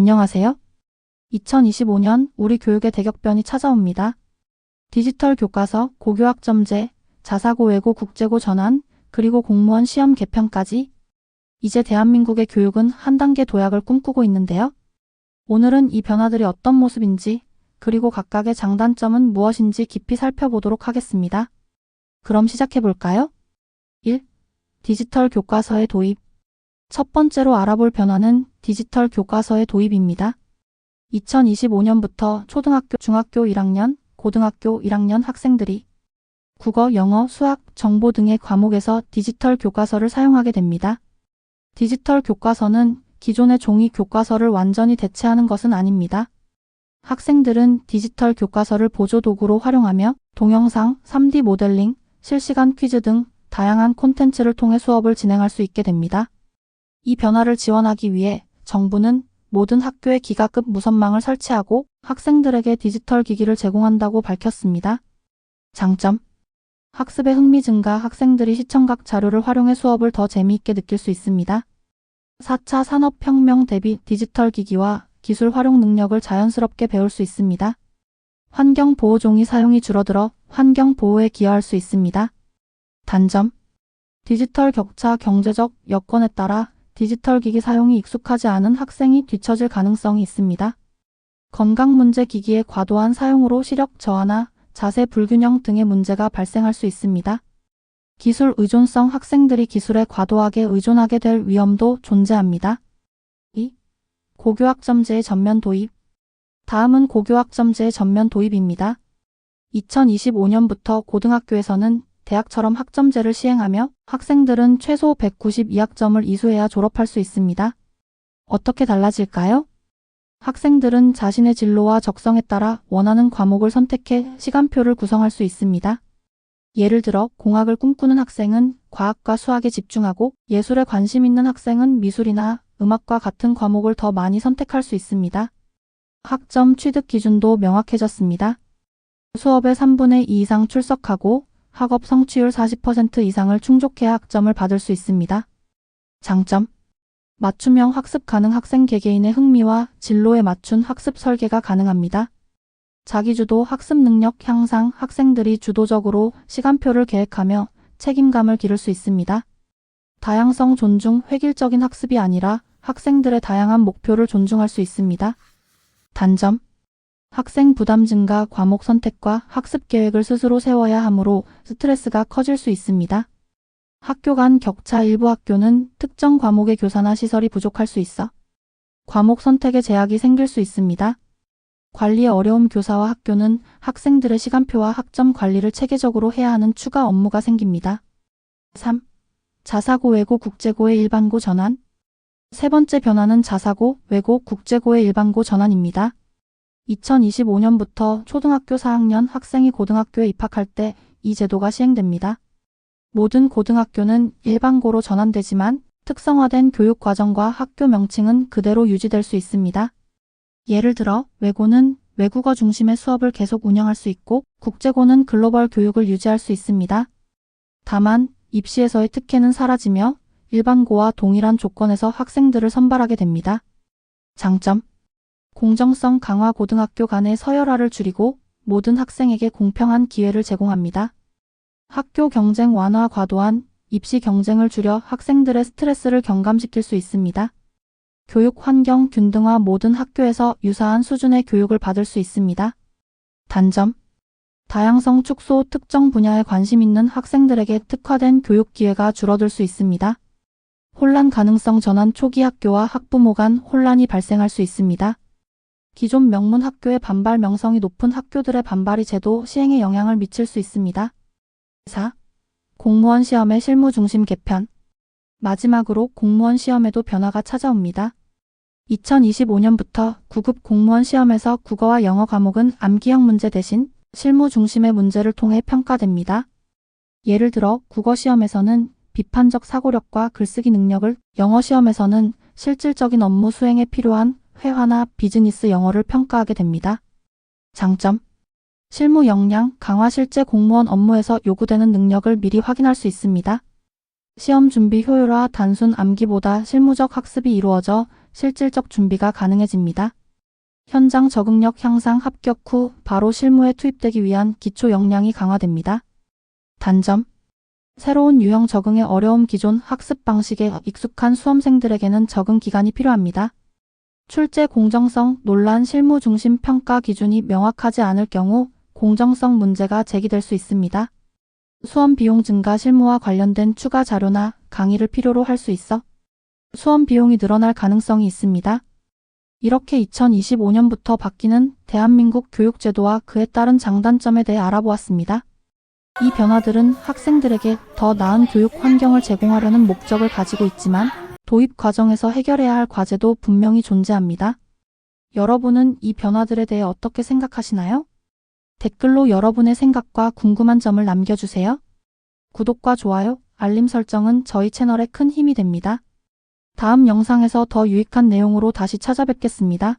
안녕하세요. 2025년 우리 교육의 대격변이 찾아옵니다. 디지털 교과서, 고교학점제, 자사고 외고 국제고 전환, 그리고 공무원 시험 개편까지 이제 대한민국의 교육은 한 단계 도약을 꿈꾸고 있는데요. 오늘은 이 변화들이 어떤 모습인지, 그리고 각각의 장단점은 무엇인지 깊이 살펴보도록 하겠습니다. 그럼 시작해볼까요? 1. 디지털 교과서의 도입. 첫 번째로 알아볼 변화는 디지털 교과서의 도입입니다. 2025년부터 초등학교, 중학교 1학년, 고등학교 1학년 학생들이 국어, 영어, 수학, 정보 등의 과목에서 디지털 교과서를 사용하게 됩니다. 디지털 교과서는 기존의 종이 교과서를 완전히 대체하는 것은 아닙니다. 학생들은 디지털 교과서를 보조도구로 활용하며 동영상, 3D 모델링, 실시간 퀴즈 등 다양한 콘텐츠를 통해 수업을 진행할 수 있게 됩니다. 이 변화를 지원하기 위해 정부는 모든 학교에 기가급 무선망을 설치하고 학생들에게 디지털 기기를 제공한다고 밝혔습니다. 장점. 학습의 흥미 증가, 학생들이 시청각 자료를 활용해 수업을 더 재미있게 느낄 수 있습니다. 4차 산업혁명 대비 디지털 기기와 기술 활용 능력을 자연스럽게 배울 수 있습니다. 환경보호 종이 사용이 줄어들어 환경보호에 기여할 수 있습니다. 단점. 디지털 격차, 경제적 여건에 따라 디지털 기기 사용이 익숙하지 않은 학생이 뒤처질 가능성이 있습니다. 건강 문제, 기기의 과도한 사용으로 시력 저하나 자세 불균형 등의 문제가 발생할 수 있습니다. 기술 의존성, 학생들이 기술에 과도하게 의존하게 될 위험도 존재합니다. 2. 고교학점제의 전면 도입. 다음은 고교학점제의 전면 도입입니다. 2025년부터 고등학교에서는 대학처럼 학점제를 시행하며 학생들은 최소 192학점을 이수해야 졸업할 수 있습니다. 어떻게 달라질까요? 학생들은 자신의 진로와 적성에 따라 원하는 과목을 선택해 시간표를 구성할 수 있습니다. 예를 들어 공학을 꿈꾸는 학생은 과학과 수학에 집중하고 예술에 관심 있는 학생은 미술이나 음악과 같은 과목을 더 많이 선택할 수 있습니다. 학점 취득 기준도 명확해졌습니다. 수업의 3분의 2 이상 출석하고 학업 성취율 40% 이상을 충족해야 학점을 받을 수 있습니다. 장점. 맞춤형 학습 가능, 학생 개개인의 흥미와 진로에 맞춘 학습 설계가 가능합니다. 자기주도 학습 능력 향상, 학생들이 주도적으로 시간표를 계획하며 책임감을 기를 수 있습니다. 다양성 존중, 획일적인 학습이 아니라 학생들의 다양한 목표를 존중할 수 있습니다. 단점. 학생 부담 증가, 과목 선택과 학습 계획을 스스로 세워야 하므로 스트레스가 커질 수 있습니다. 학교 간 격차, 일부 학교는 특정 과목의 교사나 시설이 부족할 수 있어 과목 선택에 제약이 생길 수 있습니다. 관리에 어려움, 교사와 학교는 학생들의 시간표와 학점 관리를 체계적으로 해야 하는 추가 업무가 생깁니다. 3. 자사고 외고 국제고의 일반고 전환. 세 번째 변화는 자사고 외고 국제고의 일반고 전환입니다. 2025년부터 초등학교 4학년 학생이 고등학교에 입학할 때 이 제도가 시행됩니다. 모든 고등학교는 일반고로 전환되지만 특성화된 교육과정과 학교 명칭은 그대로 유지될 수 있습니다. 예를 들어 외고는 외국어 중심의 수업을 계속 운영할 수 있고 국제고는 글로벌 교육을 유지할 수 있습니다. 다만 입시에서의 특혜는 사라지며 일반고와 동일한 조건에서 학생들을 선발하게 됩니다. 장점. 공정성 강화, 고등학교 간의 서열화를 줄이고 모든 학생에게 공평한 기회를 제공합니다. 학교 경쟁 완화, 과도한 입시 경쟁을 줄여 학생들의 스트레스를 경감시킬 수 있습니다. 교육 환경 균등화, 모든 학교에서 유사한 수준의 교육을 받을 수 있습니다. 단점. 다양성 축소, 특정 분야에 관심 있는 학생들에게 특화된 교육 기회가 줄어들 수 있습니다. 혼란 가능성, 전환 초기 학교와 학부모 간 혼란이 발생할 수 있습니다. 기존 명문 학교의 반발, 명성이 높은 학교들의 반발이 제도 시행에 영향을 미칠 수 있습니다. 4. 공무원 시험의 실무 중심 개편. 마지막으로 공무원 시험에도 변화가 찾아옵니다. 2025년부터 9급 공무원 시험에서 국어와 영어 과목은 암기형 문제 대신 실무 중심의 문제를 통해 평가됩니다. 예를 들어 국어 시험에서는 비판적 사고력과 글쓰기 능력을, 영어 시험에서는 실질적인 업무 수행에 필요한 회화나 비즈니스 영어를 평가하게 됩니다. 장점. 실무 역량 강화, 실제 공무원 업무에서 요구되는 능력을 미리 확인할 수 있습니다. 시험 준비 효율화, 단순 암기보다 실무적 학습이 이루어져 실질적 준비가 가능해집니다. 현장 적응력 향상 합격 후 바로 실무에 투입되기 위한 기초 역량이 강화됩니다. 단점: 새로운 유형 적응에 어려움. 기존 학습 방식에 익숙한 수험생들에게는 적응 기간이 필요합니다. 출제 공정성, 논란, 실무 중심 평가 기준이 명확하지 않을 경우 공정성 문제가 제기될 수 있습니다. 수험 비용 증가, 실무와 관련된 추가 자료나 강의를 필요로 할 수 있어 수험 비용이 늘어날 가능성이 있습니다. 이렇게 2025년부터 바뀌는 대한민국 교육제도와 그에 따른 장단점에 대해 알아보았습니다. 이 변화들은 학생들에게 더 나은 교육 환경을 제공하려는 목적을 가지고 있지만 도입 과정에서 해결해야 할 과제도 분명히 존재합니다. 여러분은 이 변화들에 대해 어떻게 생각하시나요? 댓글로 여러분의 생각과 궁금한 점을 남겨주세요. 구독과 좋아요, 알림 설정은 저희 채널에 큰 힘이 됩니다. 다음 영상에서 더 유익한 내용으로 다시 찾아뵙겠습니다.